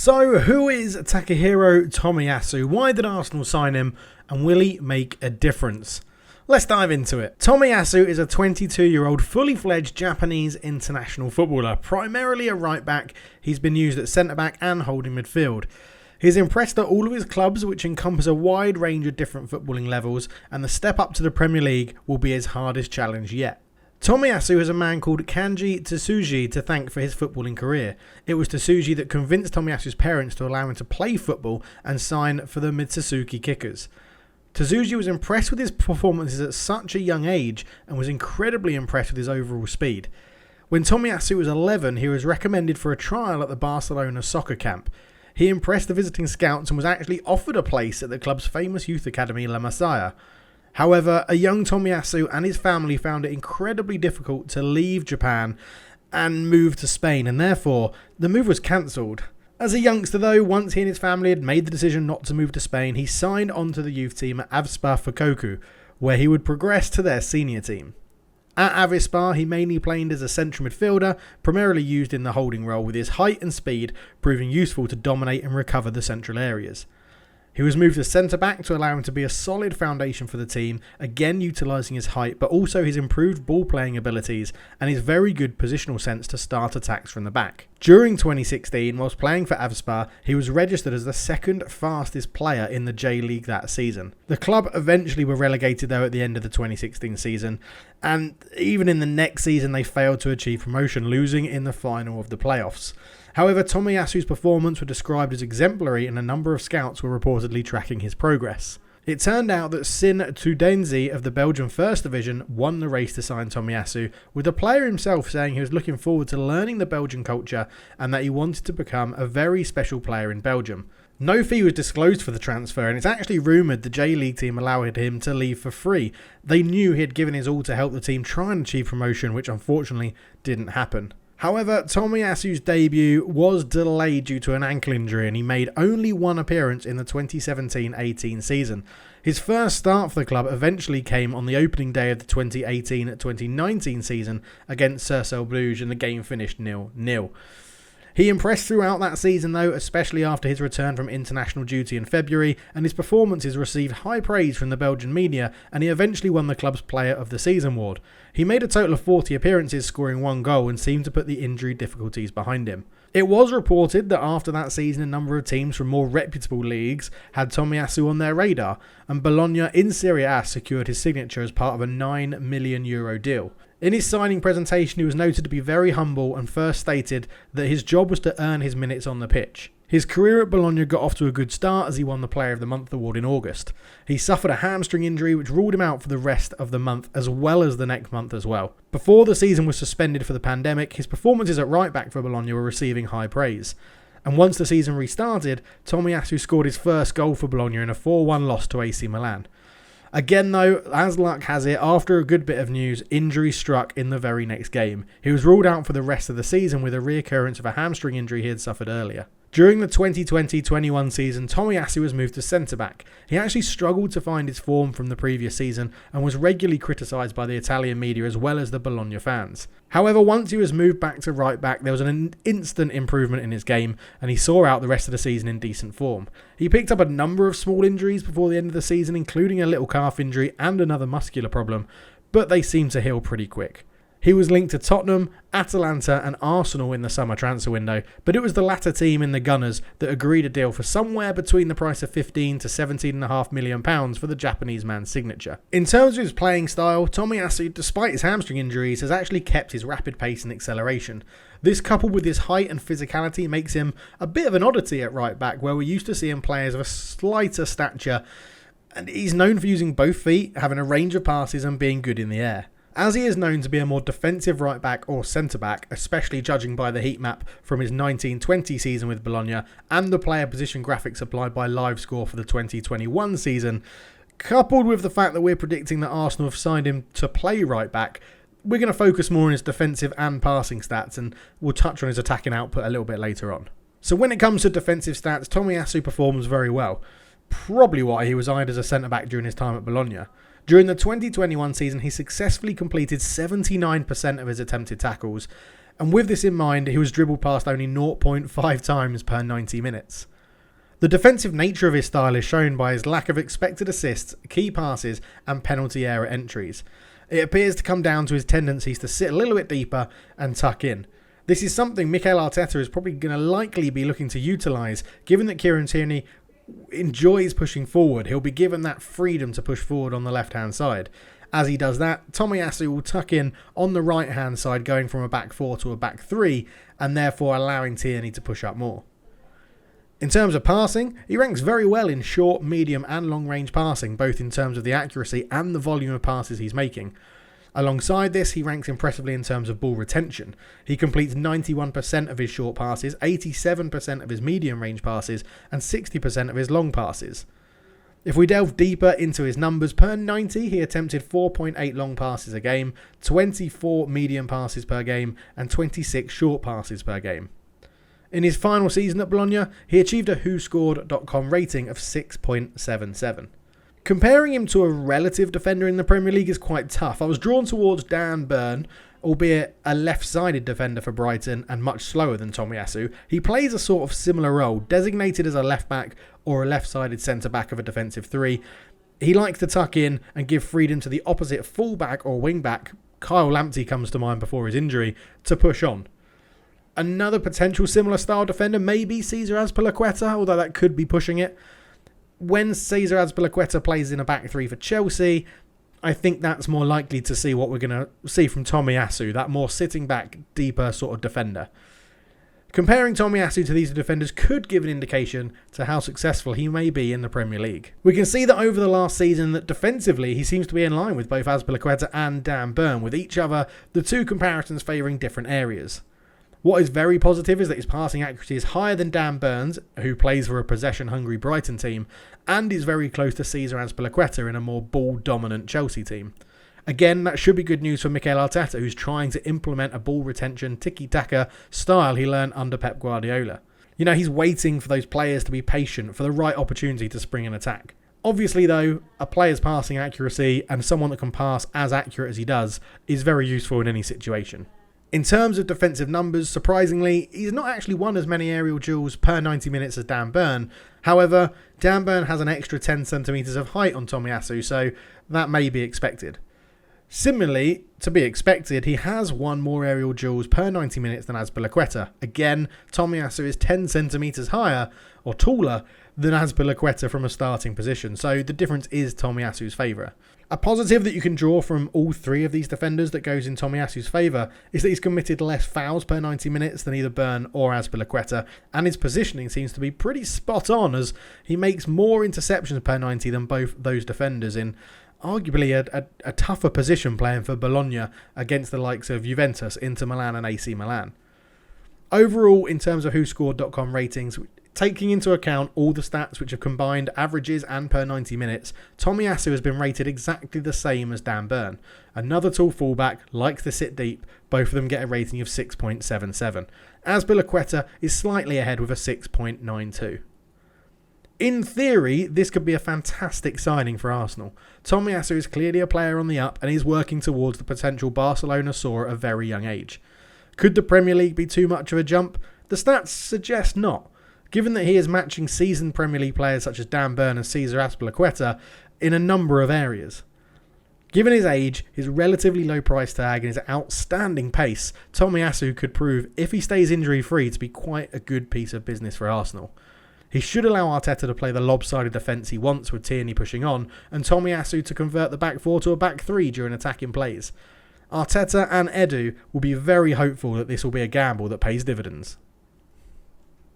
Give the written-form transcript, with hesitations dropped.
So, who is Takehiro Tomiyasu? Why did Arsenal sign him? And will he make a difference? Let's dive into it. Tomiyasu is a 22-year-old fully-fledged Japanese international footballer. Primarily a right-back, he's been used at centre-back and holding midfield. He's impressed at all of his clubs, which encompass a wide range of different footballing levels, and the step up to the Premier League will be his hardest challenge yet. Tomiyasu has a man called Kanji Tsuji to thank for his footballing career. It was Tsuji that convinced Tomiyasu's parents to allow him to play football and sign for the Mitsuzki Kickers. Tsuji was impressed with his performances at such a young age and was incredibly impressed with his overall speed. When Tomiyasu was 11, he was recommended for a trial at the Barcelona soccer camp. He impressed the visiting scouts and was actually offered a place at the club's famous youth academy La Masia. However, a young Tomiyasu and his family found it incredibly difficult to leave Japan and move to Spain, and therefore the move was cancelled. As a youngster though, once he and his family had made the decision not to move to Spain, he signed on to the youth team at Avispa Fukuoka, where he would progress to their senior team. At Avispa, he mainly played as a central midfielder, primarily used in the holding role, with his height and speed proving useful to dominate and recover the central areas. He was moved to centre-back to allow him to be a solid foundation for the team, again utilising his height, but also his improved ball-playing abilities and his very good positional sense to start attacks from the back. During 2016, whilst playing for Avispa, he was registered as the second fastest player in the J-League that season. The club eventually were relegated though at the end of the 2016 season, and even in the next season they failed to achieve promotion, losing in the final of the playoffs. However, Tomiyasu's performance was described as exemplary and a number of scouts were reportedly tracking his progress. It turned out that Sint-Truidense of the Belgian First Division won the race to sign Tomiyasu, with the player himself saying he was looking forward to learning the Belgian culture and that he wanted to become a very special player in Belgium. No fee was disclosed for the transfer, and it's actually rumoured the J-League team allowed him to leave for free. They knew he had given his all to help the team try and achieve promotion, which unfortunately didn't happen. However, Tomiyasu's debut was delayed due to an ankle injury, and he made only one appearance in the 2017-18 season. His first start for the club eventually came on the opening day of the 2018-2019 season against Cercle Bruges, and the game finished 0-0. He impressed throughout that season though, especially after his return from international duty in February, and his performances received high praise from the Belgian media, and he eventually won the club's Player of the Season award. He made a total of 40 appearances, scoring one goal, and seemed to put the injury difficulties behind him. It was reported that after that season a number of teams from more reputable leagues had Tomiyasu on their radar, and Bologna in Serie A secured his signature as part of a €9 million deal. In his signing presentation, he was noted to be very humble and first stated that his job was to earn his minutes on the pitch. His career at Bologna got off to a good start as he won the Player of the Month award in August. He suffered a hamstring injury which ruled him out for the rest of the month as well as the next month as well. Before the season was suspended for the pandemic, his performances at right back for Bologna were receiving high praise. And once the season restarted, Tomiyasu scored his first goal for Bologna in a 4-1 loss to AC Milan. Again though, as luck has it, after a good bit of news, injury struck in the very next game. He was ruled out for the rest of the season with a reoccurrence of a hamstring injury he had suffered earlier. During the 2020-21 season, Tomiyasu was moved to centre-back. He actually struggled to find his form from the previous season and was regularly criticised by the Italian media as well as the Bologna fans. However, once he was moved back to right-back, there was an instant improvement in his game and he saw out the rest of the season in decent form. He picked up a number of small injuries before the end of the season, including a little calf injury and another muscular problem, but they seemed to heal pretty quick. He was linked to Tottenham, Atalanta and Arsenal in the summer transfer window, but it was the latter team in the Gunners that agreed a deal for somewhere between the price of £15 to £17.5 million for the Japanese man's signature. In terms of his playing style, Tomiyasu, despite his hamstring injuries, has actually kept his rapid pace and acceleration. This, coupled with his height and physicality, makes him a bit of an oddity at right back, where we used to see him players of a slighter stature, and he's known for using both feet, having a range of passes and being good in the air. As he is known to be a more defensive right-back or centre-back, especially judging by the heat map from his 1920 season with Bologna and the player position graphics supplied by LiveScore for the 2021 season, coupled with the fact that we're predicting that Arsenal have signed him to play right-back, we're going to focus more on his defensive and passing stats, and we'll touch on his attacking output a little bit later on. So when it comes to defensive stats, Tomiyasu performs very well. Probably why he was eyed as a centre-back during his time at Bologna. During the 2021 season, he successfully completed 79% of his attempted tackles, And with this in mind, he was dribbled past only 0.5 times per 90 minutes. The defensive nature of his style is shown by his lack of expected assists, key passes and penalty area entries. It appears to come down to his tendencies to sit a little bit deeper and tuck in. This is something Mikel Arteta is probably going to likely be looking to utilise, given that Kieran Tierney enjoys pushing forward. He'll be given that freedom to push forward on the left-hand side. As he does that, Tomiyasu will tuck in on the right-hand side, going from a back four to a back three, and therefore allowing Tierney to push up more. In terms of passing, he ranks very well in short, medium and long-range passing, both in terms of the accuracy and the volume of passes he's making. Alongside this, he ranks impressively in terms of ball retention. He completes 91% of his short passes, 87% of his medium-range passes, and 60% of his long passes. If we delve deeper into his numbers, per 90, he attempted 4.8 long passes a game, 24 medium passes per game, and 26 short passes per game. In his final season at Bologna, he achieved a WhoScored.com rating of 6.77. Comparing him to a relative defender in the Premier League is quite tough. I was drawn towards Dan Burn, albeit a left-sided defender for Brighton and much slower than Tomiyasu. He plays a sort of similar role, designated as a left-back or a left-sided centre-back of a defensive three. He likes to tuck in and give freedom to the opposite full-back or wing-back, Kyle Lamptey comes to mind before his injury, to push on. Another potential similar style defender may be Cesar Azpilicueta, although that could be pushing it. When Cesar Azpilicueta plays in a back three for Chelsea, I think that's more likely to see what we're going to see from Tomiyasu, that more sitting back, deeper sort of defender. Comparing Tomiyasu to these defenders could give an indication to how successful he may be in the Premier League. We can see that over the last season that defensively he seems to be in line with both Azpilicueta and Dan Burn, with each other the two comparisons favouring different areas. What is very positive is that his passing accuracy is higher than Dan Burns, who plays for a possession-hungry Brighton team, and is very close to Cesar Azpilicueta in a more ball-dominant Chelsea team. Again, that should be good news for Mikel Arteta, who's trying to implement a ball retention tiki-taka style he learned under Pep Guardiola. You know, he's waiting for those players to be patient for the right opportunity to spring an attack. Obviously, though, a player's passing accuracy and someone that can pass as accurate as he does is very useful in any situation. In terms of defensive numbers, surprisingly, he's not actually won as many aerial duels per 90 minutes as Dan Burn. However, Dan Burn has an extra 10 centimetres of height on Tomiyasu, so that may be expected. Similarly, to be expected, he has won more aerial duels per 90 minutes than Azpilicueta. Again, Tomiyasu is 10 centimetres higher, or taller, than Azpilicueta from a starting position, so the difference is Tomiyasu's favour. A positive that you can draw from all three of these defenders that goes in Tomiyasu's favour is that he's committed less fouls per 90 minutes than either Burn or Azpilicueta, and his positioning seems to be pretty spot on as he makes more interceptions per 90 than both those defenders in arguably a tougher position playing for Bologna against the likes of Juventus, Inter Milan and AC Milan. Overall, in terms of WhoScored.com ratings, taking into account all the stats which have combined averages and per 90 minutes, Tomiyasu has been rated exactly the same as Dan Burn. Another tall fullback, likes to sit deep, both of them get a rating of 6.77. Azpilicueta is slightly ahead with a 6.92. In theory, this could be a fantastic signing for Arsenal. Tomiyasu is clearly a player on the up and is working towards the potential Barcelona soar at a very young age. Could the Premier League be too much of a jump? The stats suggest not, given that he is matching seasoned Premier League players such as Dan Burn and Cesar Azpilicueta in a number of areas. Given his age, his relatively low price tag and his outstanding pace, Tomiyasu could prove, if he stays injury-free, to be quite a good piece of business for Arsenal. He should allow Arteta to play the lopsided defence he wants with Tierney pushing on, and Tomiyasu to convert the back four to a back three during attacking plays. Arteta and Edu will be very hopeful that this will be a gamble that pays dividends.